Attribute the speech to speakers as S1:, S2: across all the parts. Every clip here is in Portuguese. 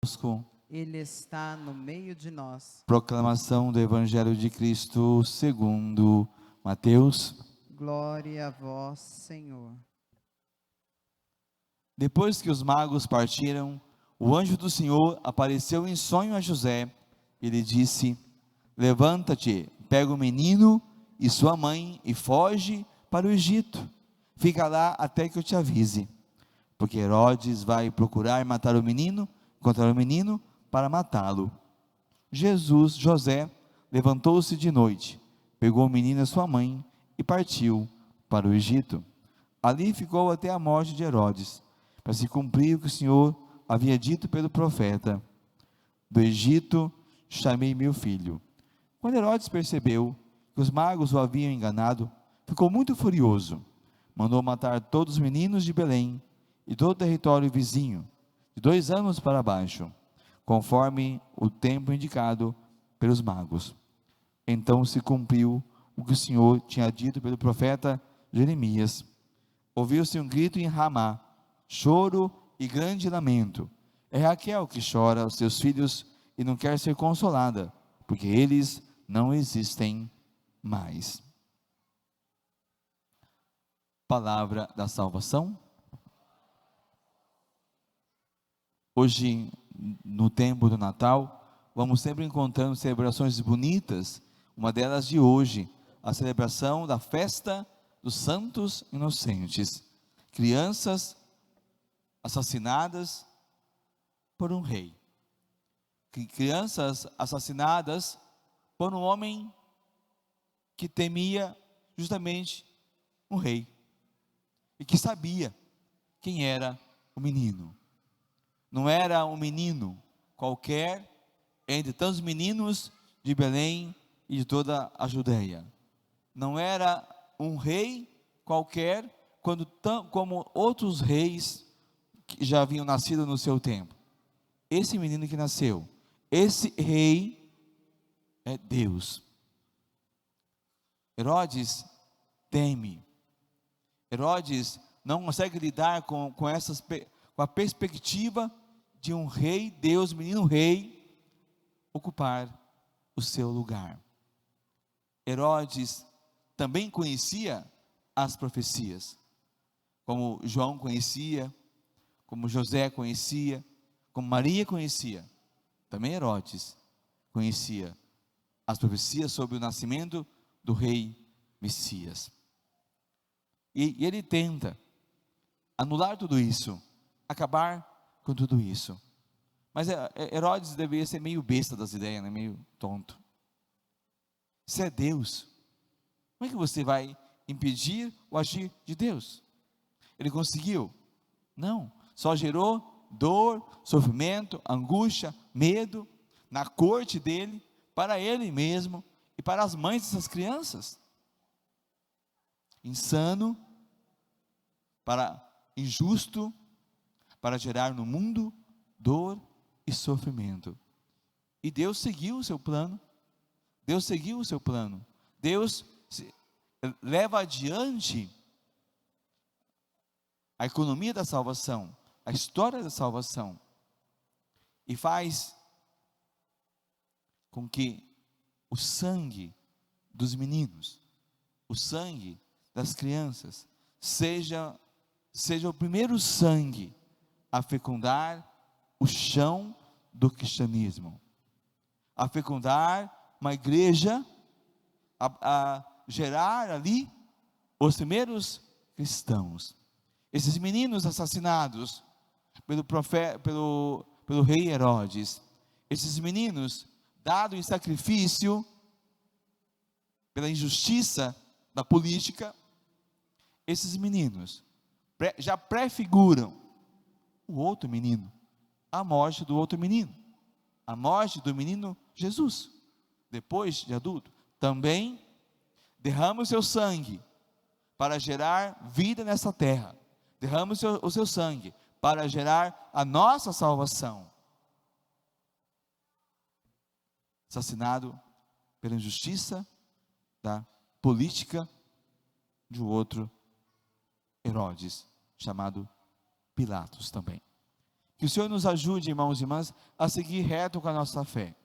S1: conosco.
S2: Ele está no meio de nós.
S1: Proclamação do Evangelho de Cristo segundo Mateus.
S2: Glória a vós, Senhor.
S1: Depois que os magos partiram, o anjo do Senhor apareceu em sonho a José e lhe disse: Levanta-te, pega o menino e sua mãe e foge para o Egito. Fica lá até que eu te avise, porque Herodes vai procurar matar o menino, encontrar o menino para matá-lo. José, levantou-se de noite, pegou o menino e sua mãe e partiu para o Egito. Ali ficou até a morte de Herodes, para se cumprir o que o Senhor havia dito pelo profeta: do Egito chamei meu filho. Quando Herodes percebeu que os magos o haviam enganado, ficou muito furioso. Mandou matar todos os meninos de Belém e todo o território vizinho, de 2 anos para baixo, conforme o tempo indicado pelos magos. Então se cumpriu o que o Senhor tinha dito pelo profeta Jeremias. Ouviu-se um grito em Ramá, choro e grande lamento. É Raquel que chora os seus filhos e não quer ser consolada, porque eles não existem mais. Palavra da salvação. Hoje, no tempo do Natal, vamos sempre encontrando celebrações bonitas. Uma delas de hoje, a celebração da festa dos santos inocentes, crianças assassinadas por um rei, crianças assassinadas por um homem que temia justamente um rei e que sabia quem era o menino. Não era um menino qualquer entre tantos meninos de Belém e de toda a Judéia. Não era um rei qualquer, como outros reis que já haviam nascido no seu tempo. Esse menino que nasceu, esse rei é Deus. Herodes teme. Herodes não consegue lidar com a perspectiva de um rei, Deus, menino rei, ocupar o seu lugar. Herodes também conhecia as profecias, como João conhecia, como José conhecia, como Maria conhecia. Também Herodes conhecia as profecias sobre o nascimento do rei Messias. E ele tenta anular tudo isso, acabar com tudo isso. Mas Herodes deveria ser meio besta das ideias, né? Meio tonto. Se é Deus, como é que você vai impedir o agir de Deus? Ele conseguiu? Não, só gerou dor, sofrimento, angústia, medo na corte dele, para ele mesmo e para as mães dessas crianças. Insano, injusto, para gerar no mundo dor e sofrimento. E Deus seguiu o seu plano. Deus seguiu o seu plano. Deus leva adiante a economia da salvação, a história da salvação, e faz com que o sangue dos meninos, o sangue das crianças, seja o primeiro sangue a fecundar o chão do cristianismo, a fecundar uma igreja, a gerar ali os primeiros cristãos. Esses meninos assassinados pelo rei Herodes, esses meninos dados em sacrifício pela injustiça da política, esses meninos já prefiguram o outro menino, a morte do outro menino, a morte do menino Jesus, depois de adulto. Também derrama o seu sangue para gerar vida nessa terra, derrama o seu sangue para gerar a nossa salvação. Assassinado pela injustiça da política de um outro Herodes, chamado Pilatos também. Que o Senhor nos ajude, irmãos e irmãs, a seguir reto com a nossa fé,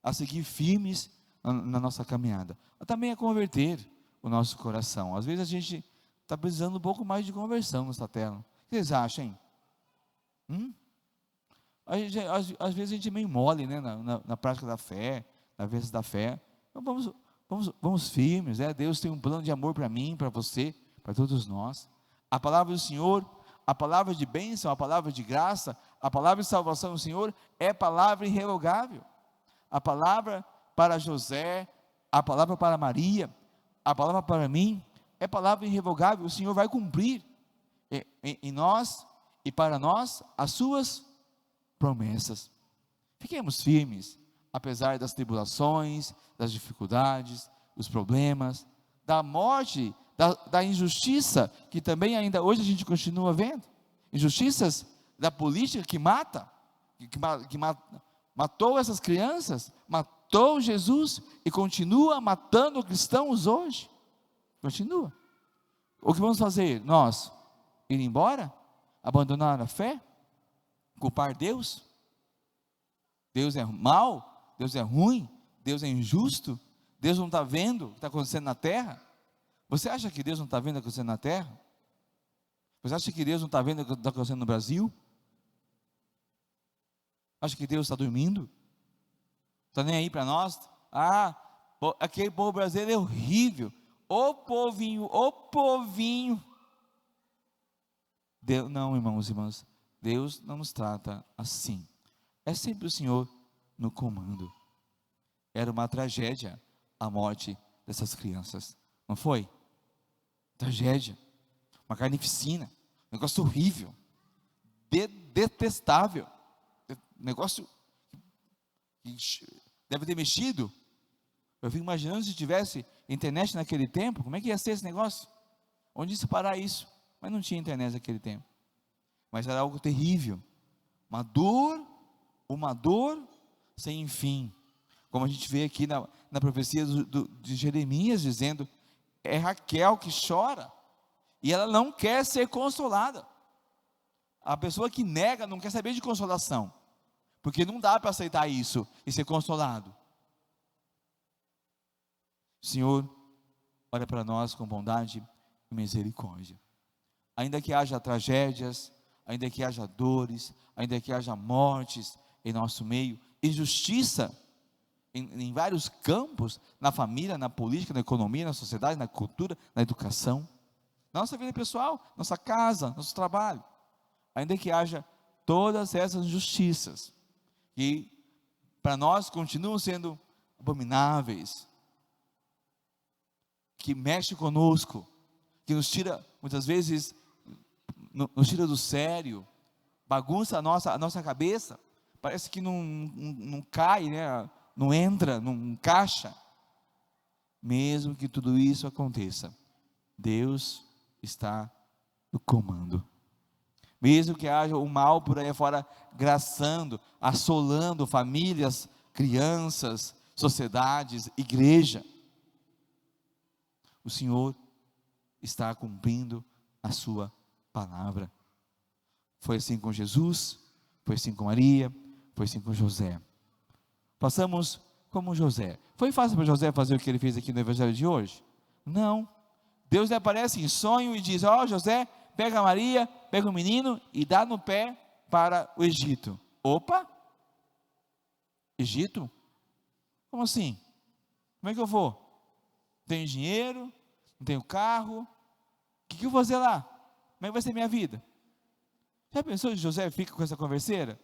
S1: a seguir firmes na nossa caminhada, também a converter o nosso coração. Às vezes a gente está precisando um pouco mais de conversão nessa terra. O que vocês acham, hein? Às vezes a gente é meio mole, né, na prática da fé, na vez da fé. Então vamos firmes, né? Deus tem um plano de amor para mim, para você, para todos nós. A palavra do Senhor, a palavra de bênção, a palavra de graça, a palavra de salvação do Senhor é palavra irrevogável. A palavra para José, a palavra para Maria, a palavra para mim é palavra irrevogável. O Senhor vai cumprir em nós e para nós as suas promessas. Fiquemos firmes, apesar das tribulações, das dificuldades, dos problemas, da morte, da injustiça, que também ainda hoje a gente continua vendo, injustiças da política que matou essas crianças, matou Jesus e continua matando cristãos hoje, continua. O que vamos fazer? Nós ir embora? Abandonar a fé? Culpar Deus? Deus é mau? Deus é ruim? Deus é injusto? Deus não está vendo o que está acontecendo na terra? Você acha que Deus não está vendo o que está acontecendo na terra? Você acha que Deus não está vendo o que está acontecendo no Brasil? Acha que Deus está dormindo? Está nem aí para nós? Aquele povo brasileiro é horrível. Ô povinho. Deus, não, irmãos e irmãs, Deus não nos trata assim. É sempre o Senhor no comando. Era uma tragédia a morte dessas crianças, não foi? Tragédia, uma carnificina, um negócio horrível, detestável, negócio que deve ter mexido. Eu fico imaginando se tivesse internet naquele tempo, como é que ia ser esse negócio? Onde ia parar isso? Mas não tinha internet naquele tempo. Mas era algo terrível, uma dor sem fim, como a gente vê aqui na profecia de Jeremias, dizendo, é Raquel que chora, e ela não quer ser consolada. A pessoa que nega não quer saber de consolação, porque não dá para aceitar isso e ser consolado. Senhor, olha para nós com bondade e misericórdia. Ainda que haja tragédias, ainda que haja dores, ainda que haja mortes em nosso meio, injustiça em vários campos, na família, na política, na economia, na sociedade, na cultura, na educação, na nossa vida pessoal, nossa casa, nosso trabalho, ainda que haja todas essas injustiças, que para nós continuam sendo abomináveis, que mexe conosco, que nos tira, muitas vezes, nos tira do sério, bagunça a nossa cabeça, parece que não cai, né? Não entra, não encaixa. Mesmo que tudo isso aconteça, Deus está no comando. Mesmo que haja o mal por aí fora graçando, assolando famílias, crianças, sociedades, igreja, o Senhor está cumprindo a sua palavra. Foi assim com Jesus, foi assim com Maria, foi assim com José. Passamos como José. Foi fácil para José fazer o que ele fez aqui no Evangelho de hoje? Não. Deus lhe aparece em sonho e diz, José, pega a Maria, pega o menino e dá no pé para o Egito. Opa! Egito? Como assim? Como é que eu vou? Não tenho dinheiro, não tenho carro, o que eu vou fazer lá? Como é que vai ser minha vida? Já pensou que José fica com essa converseira?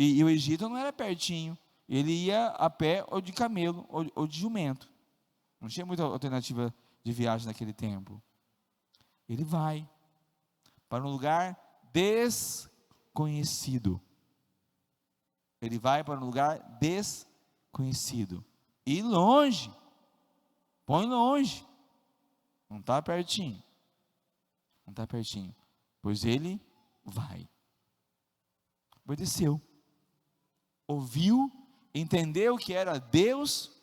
S1: E o Egito não era pertinho, ele ia a pé ou de camelo ou de jumento, não tinha muita alternativa de viagem naquele tempo. Ele vai para um lugar desconhecido, ele vai para um lugar desconhecido, e longe, põe longe, não está pertinho, pois ele vai, obedeceu, ouviu, entendeu que era Deus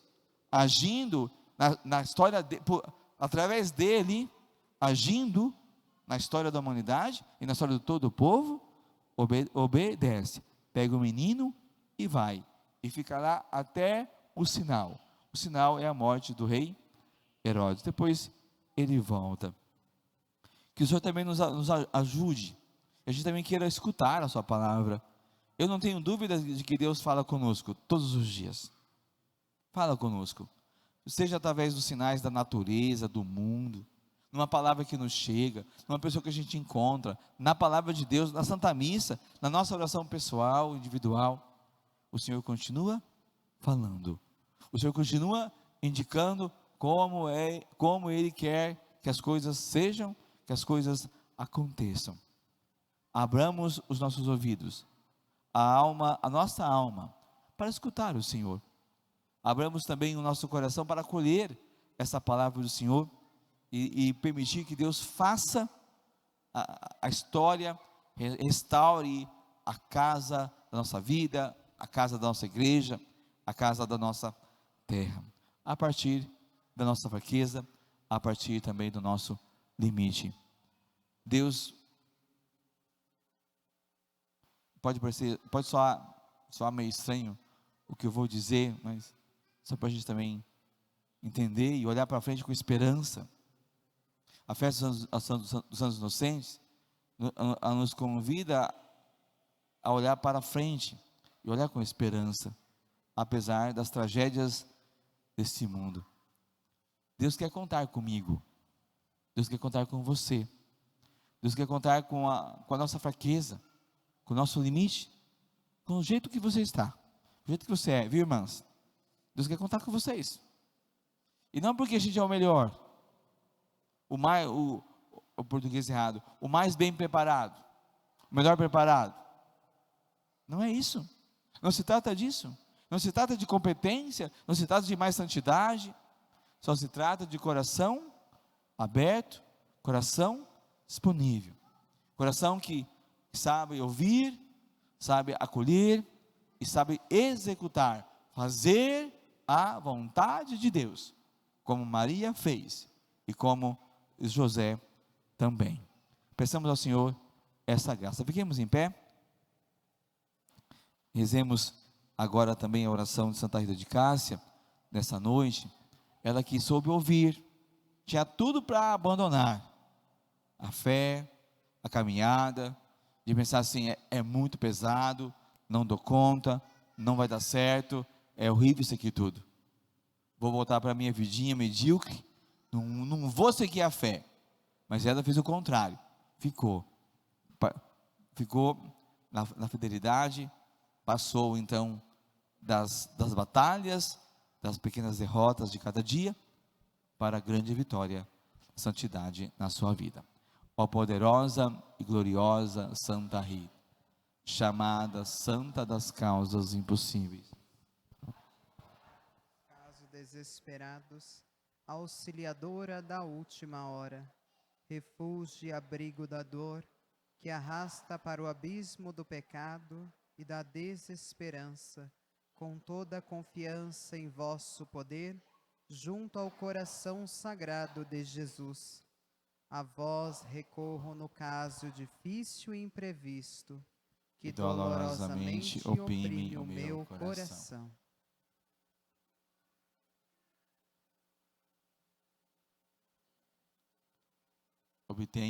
S1: agindo na história, através dele, agindo na história da humanidade e na história de todo o povo, obedece, pega o menino e vai, e ficará até o sinal. O sinal é a morte do rei Herodes. Depois ele volta. Que o Senhor também nos ajude, a gente também queira escutar a sua palavra. Eu não tenho dúvida de que Deus fala conosco todos os dias. Fala conosco, seja através dos sinais da natureza, do mundo, numa palavra que nos chega, numa pessoa que a gente encontra, na palavra de Deus, na Santa Missa, na nossa oração pessoal, individual. O Senhor continua falando, o Senhor continua indicando como Ele quer que as coisas sejam, que as coisas aconteçam. Abramos os nossos ouvidos, a nossa alma, para escutar o Senhor. Abramos também o nosso coração para acolher essa palavra do Senhor e permitir que Deus faça a história, restaure a casa da nossa vida, a casa da nossa igreja, a casa da nossa terra, a partir da nossa fraqueza, a partir também do nosso limite. Deus, pode soar meio estranho o que eu vou dizer, mas só para a gente também entender e olhar para frente com esperança. A festa dos Santos Inocentes nos convida a olhar para frente e olhar com esperança, apesar das tragédias deste mundo. Deus quer contar comigo, Deus quer contar com você, Deus quer contar com a nossa fraqueza, com o nosso limite, com o jeito que você está, o jeito que você é, viu, irmãs? Deus quer contar com vocês, e não porque a gente é o melhor, o português errado, o mais bem preparado, o melhor preparado. Não é isso, não se trata disso, não se trata de competência, não se trata de mais santidade, só se trata de coração aberto, coração disponível, coração que sabe ouvir, sabe acolher e sabe executar, fazer a vontade de Deus, como Maria fez e como José também. Peçamos ao Senhor essa graça. Fiquemos em pé. Rezemos agora também a oração de Santa Rita de Cássia, nessa noite. Ela que soube ouvir, tinha tudo para abandonar a fé, a caminhada, de pensar assim, é muito pesado, não dou conta, não vai dar certo, é horrível isso aqui tudo. Vou voltar para a minha vidinha medíocre, não vou seguir a fé. Mas ela fez o contrário, ficou na fidelidade, passou então das batalhas, das pequenas derrotas de cada dia, para a grande vitória, santidade na sua vida. Ó poderosa e gloriosa Santa Rita, chamada Santa das Causas Impossíveis.
S2: Caso desesperados, auxiliadora da última hora, refúgio e abrigo da dor, que arrasta para o abismo do pecado e da desesperança, com toda a confiança em vosso poder, junto ao coração sagrado de Jesus. A vós recorro no caso difícil e imprevisto, que dolorosamente oprime o meu coração.
S1: Obtenha